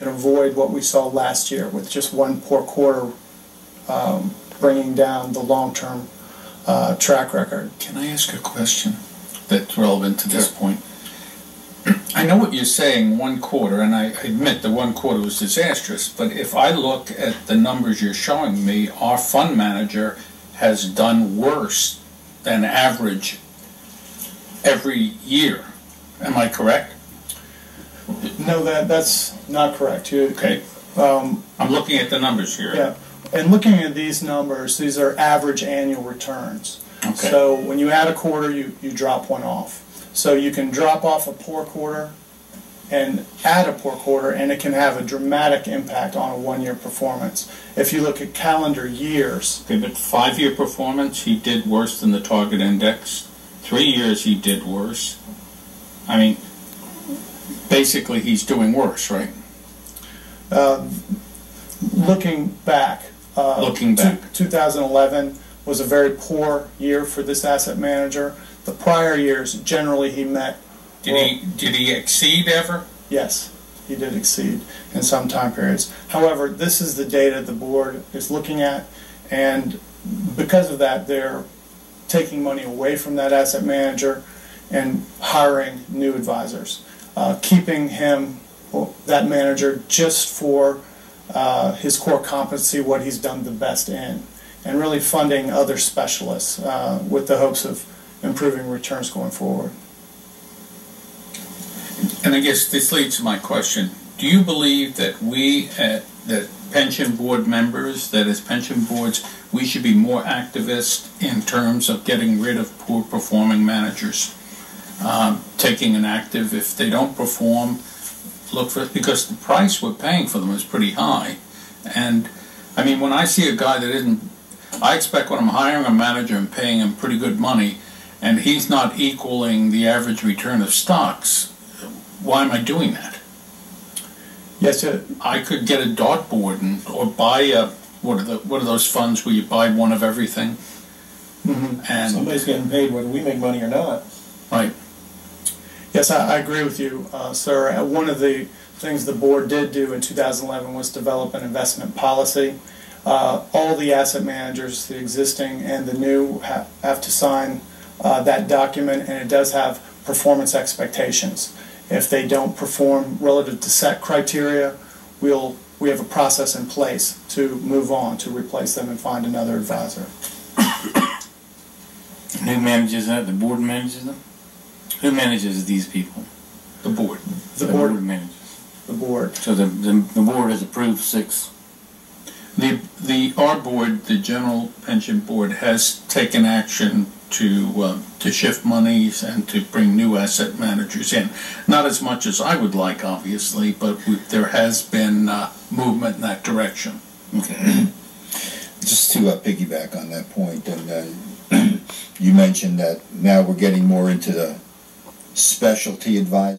can avoid what we saw last year with just one poor quarter bringing down the long-term track record. Can I ask a question that's relevant to this point? I know what you're saying, one quarter, and I admit the one quarter was disastrous, but if I look at the numbers you're showing me, our fund manager has done worse than average every year. Am I correct? No, that's not correct. Okay. I'm looking at the numbers here. Yeah, and looking at these numbers, these are average annual returns. Okay. So when you add a quarter, you drop one off. So you can drop off a poor quarter and add a poor quarter, and it can have a dramatic impact on a one-year performance. If you look at calendar years. Okay, but 5-year performance, he did worse than the target index. 3 years, he did worse. I mean, basically, he's doing worse, right? Looking back, 2011 was a very poor year for this asset manager. The prior years, generally, he met. Did he exceed ever? Yes, he did exceed in some time periods. However, this is the data the board is looking at, and because of that, they're taking money away from that asset manager and hiring new advisors, keeping him, that manager, just for his core competency, what he's done the best in, and really funding other specialists with the hopes of improving returns going forward. And I guess this leads to my question. Do you believe that we, that pension board members, that as pension boards, we should be more activist in terms of getting rid of poor performing managers? Taking an active, if they don't perform, look for it, because the price we're paying for them is pretty high. And I mean, when I see a guy that isn't, I expect when I'm hiring a manager and paying him pretty good money, and he's not equaling the average return of stocks, why am I doing that? Yes, I could get a dartboard or buy a, what are those funds where you buy one of everything? Mm-hmm. And somebody's getting paid whether we make money or not. Right. Yes, I agree with you, sir. One of the things the board did do in 2011 was develop an investment policy. All the asset managers, the existing and the new, have to sign that document, and it does have performance expectations. If they don't perform relative to set criteria, we have a process in place to move on, to replace them and find another advisor. And who manages that? The board manages them? Who manages these people? The board. The board manages. The board. So the board has approved 6. Our board, the General Pension Board, has taken action to shift monies and to bring new asset managers in. Not as much as I would like, obviously, but there has been movement in that direction. Okay. Just to piggyback on that point, and you mentioned that now we're getting more into the specialty advice.